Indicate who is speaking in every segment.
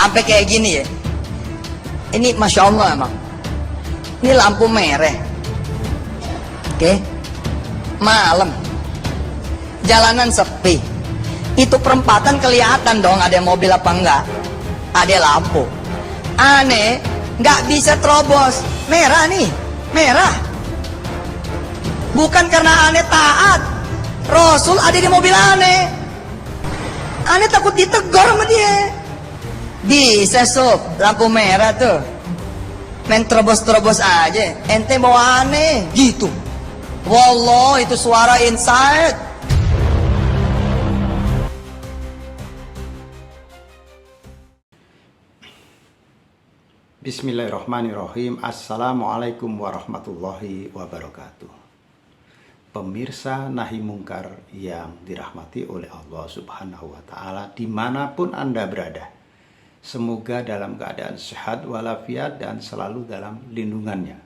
Speaker 1: Sampai kayak gini ya. Ini Masya Allah emang. Ini lampu merah. Oke. Malam. Jalanan sepi. Itu perempatan kelihatan dong ada mobil apa enggak. Ada lampu. Aneh, nggak bisa terobos. Merah nih, merah. Bukan karena aneh taat. Rasul ada di mobil aneh. Aneh takut ditegur sama dia. Bisa sob, lampu merah tuh. Main terobos-terobos aja. Ente mau aneh, gitu. Wallah itu suara inside.
Speaker 2: Bismillahirrahmanirrahim. Assalamualaikum warahmatullahi wabarakatuh. Pemirsa Nahi Mungkar yang dirahmati oleh Allah Subhanahu wa Ta'ala, dimanapun Anda berada, semoga dalam keadaan sehat walafiat dan selalu dalam lindungannya.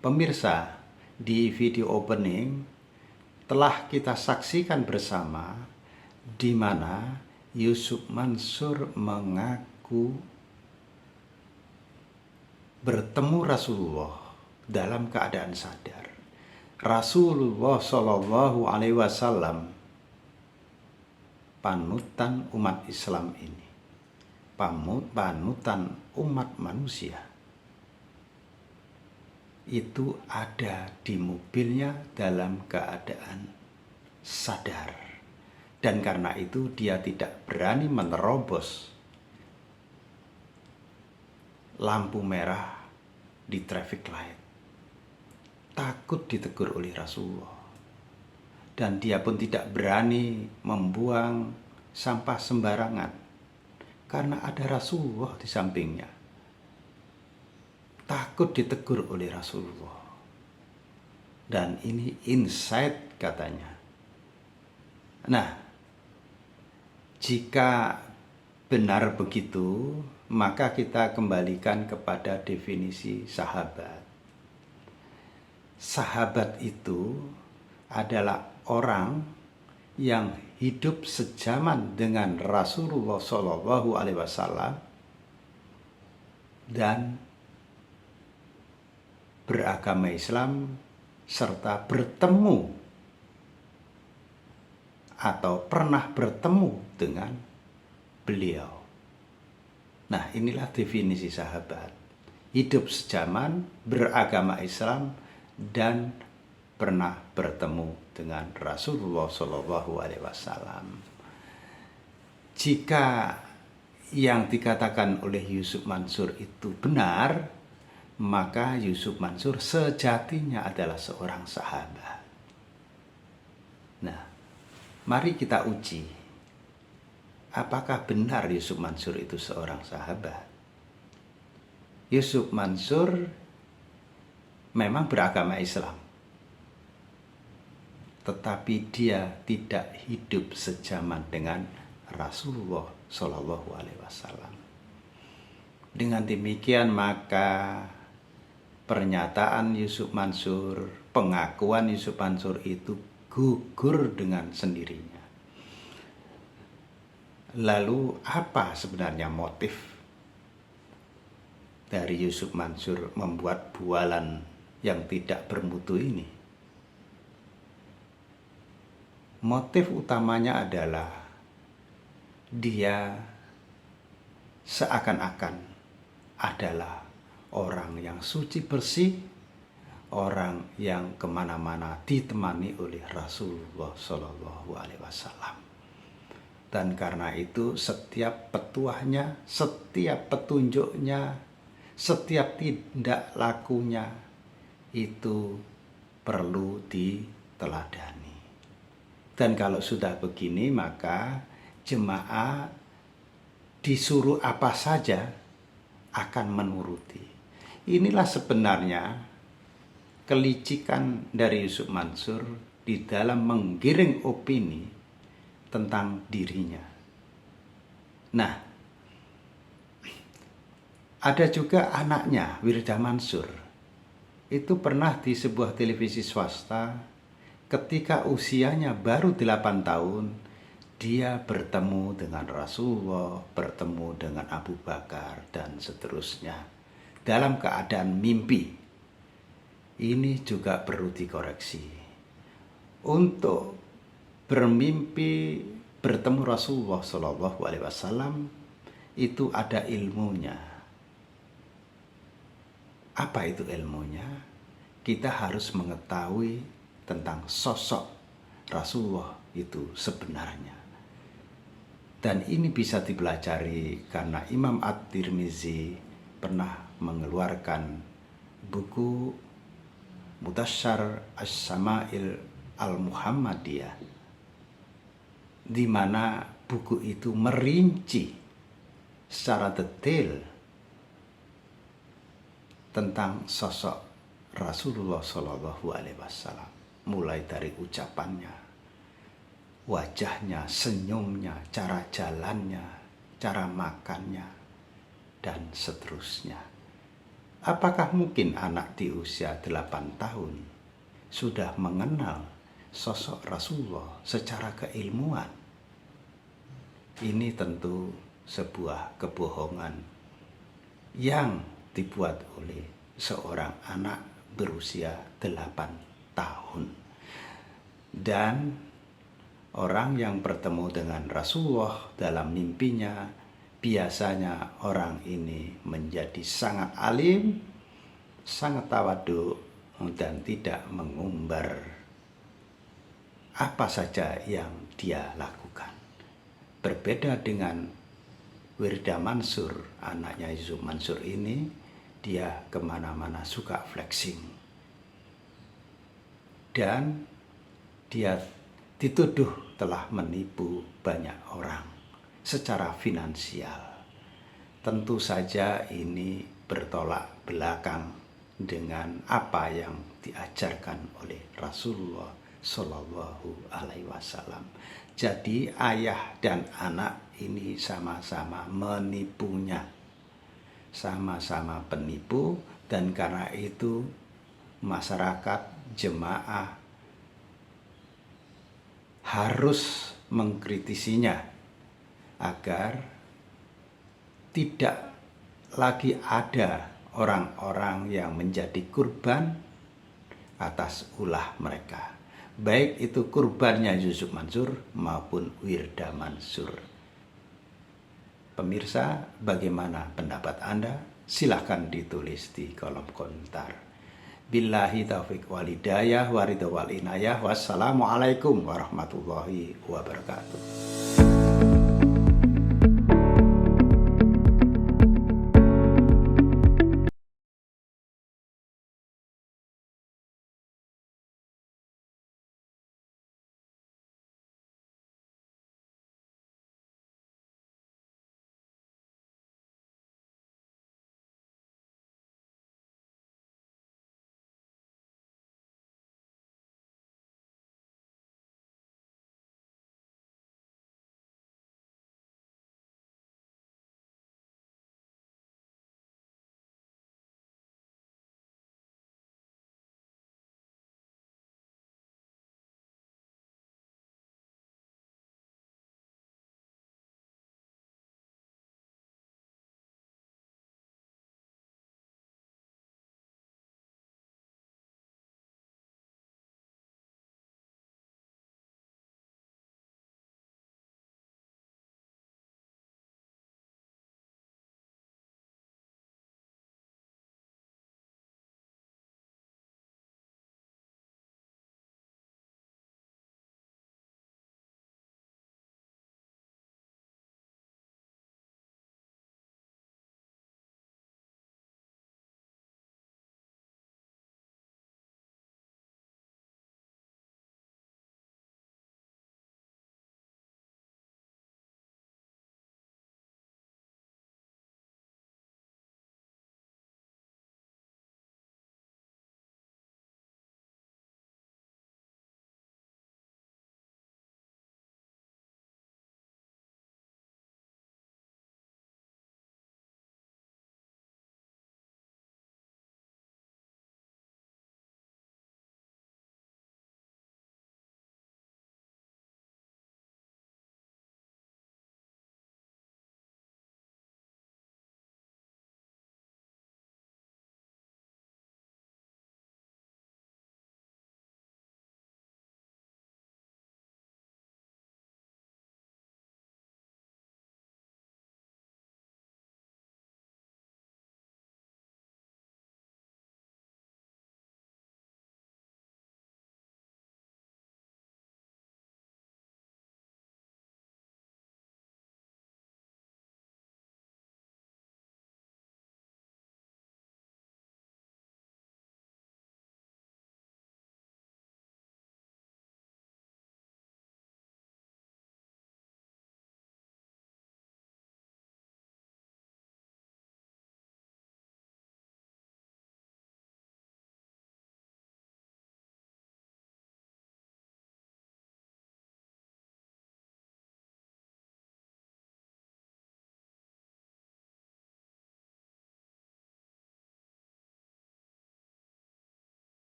Speaker 2: Pemirsa, di video opening telah kita saksikan bersama di mana Yusuf Mansur mengaku bertemu Rasulullah dalam keadaan sadar. Rasulullah Shallallahu Alaihi Wasallam, panutan umat Islam ini, panutan umat manusia, itu ada di mobilnya dalam keadaan sadar. Dan karena itu dia tidak berani menerobos lampu merah di traffic light, takut ditegur oleh Rasulullah. Dan dia pun tidak berani membuang sampah sembarangan karena ada Rasulullah di sampingnya, takut ditegur oleh Rasulullah. Dan ini insight katanya. Nah, jika benar begitu, maka kita kembalikan kepada definisi sahabat. Sahabat itu adalah orang yang hidup sejaman dengan Rasulullah Shallallahu Alaihi Wasallam dan beragama Islam serta bertemu atau pernah bertemu dengan beliau. Nah, inilah definisi sahabat. Hidup sejaman, beragama Islam, dan pernah bertemu dengan Rasulullah Shallallahu Alaihi Wasallam. Jika yang dikatakan oleh Yusuf Mansur itu benar, maka Yusuf Mansur sejatinya adalah seorang sahabat. Nah, mari kita uji. Apakah benar Yusuf Mansur itu seorang sahabat? Yusuf Mansur memang beragama Islam, tetapi dia tidak hidup sejaman dengan Rasulullah Shallallahu Alaihi Wasallam. Dengan demikian maka pernyataan Yusuf Mansur, pengakuan Yusuf Mansur itu gugur dengan sendirinya. Lalu apa sebenarnya motif dari Yusuf Mansur membuat bualan yang tidak bermutu ini? Motif utamanya adalah dia seakan-akan adalah orang yang suci bersih, orang yang kemana-mana ditemani oleh Rasulullah Shallallahu Alaihi Wasallam. Dan karena itu setiap petuahnya, setiap petunjuknya, setiap tindak lakunya itu perlu diteladani. Dan kalau sudah begini maka jemaah disuruh apa saja akan menuruti. Inilah sebenarnya kelicikan dari Yusuf Mansur di dalam menggiring opini tentang dirinya. Nah, ada juga anaknya, Wirda Mansur. Itu pernah di sebuah televisi swasta, ketika usianya baru 8 tahun, dia bertemu dengan Rasulullah, bertemu dengan Abu Bakar, dan seterusnya dalam keadaan mimpi. Ini juga perlu dikoreksi. Untuk bermimpi bertemu Rasulullah Shallallahu Alaihi Wasallam itu ada ilmunya. Apa itu ilmunya? Kita harus mengetahui tentang sosok Rasulullah itu sebenarnya. Dan ini bisa dipelajari karena Imam At-Tirmizi pernah mengeluarkan buku Mutasyar As-Sama'il Al-Muhammadiyah, di mana buku itu merinci secara detail tentang sosok Rasulullah Shallallahu Alaihi Wasallam, mulai dari ucapannya, wajahnya, senyumnya, cara jalannya, cara makannya, dan seterusnya. Apakah mungkin anak di usia 8 tahun sudah mengenal sosok Rasulullah secara keilmuan? Ini tentu sebuah kebohongan yang dibuat oleh seorang anak berusia 8 tahun. Dan orang yang bertemu dengan Rasulullah dalam mimpinya, biasanya orang ini menjadi sangat alim, sangat tawadhu, dan tidak mengumbar apa saja yang dia lakukan. Berbeda dengan Wirda Mansur, anaknya Yusuf Mansur ini, dia kemana-mana suka flexing. Dan dia dituduh telah menipu banyak orang secara finansial. Tentu saja ini bertolak belakang dengan apa yang diajarkan oleh Rasulullah Shallallahu Alaihi Wasallam. Jadi ayah dan anak ini sama-sama menipunya, sama-sama penipu, dan karena itu masyarakat, jemaah harus mengkritisinya agar tidak lagi ada orang-orang yang menjadi kurban atas ulah mereka, baik itu kurbannya Yusuf Mansur maupun Wirda Mansur. Pemirsa, bagaimana pendapat Anda? Silahkan ditulis di kolom komentar. Billahi taufiq walhidayah waridha wal inayah. Wassalamualaikum warahmatullahi wabarakatuh.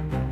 Speaker 2: Wabarakatuh.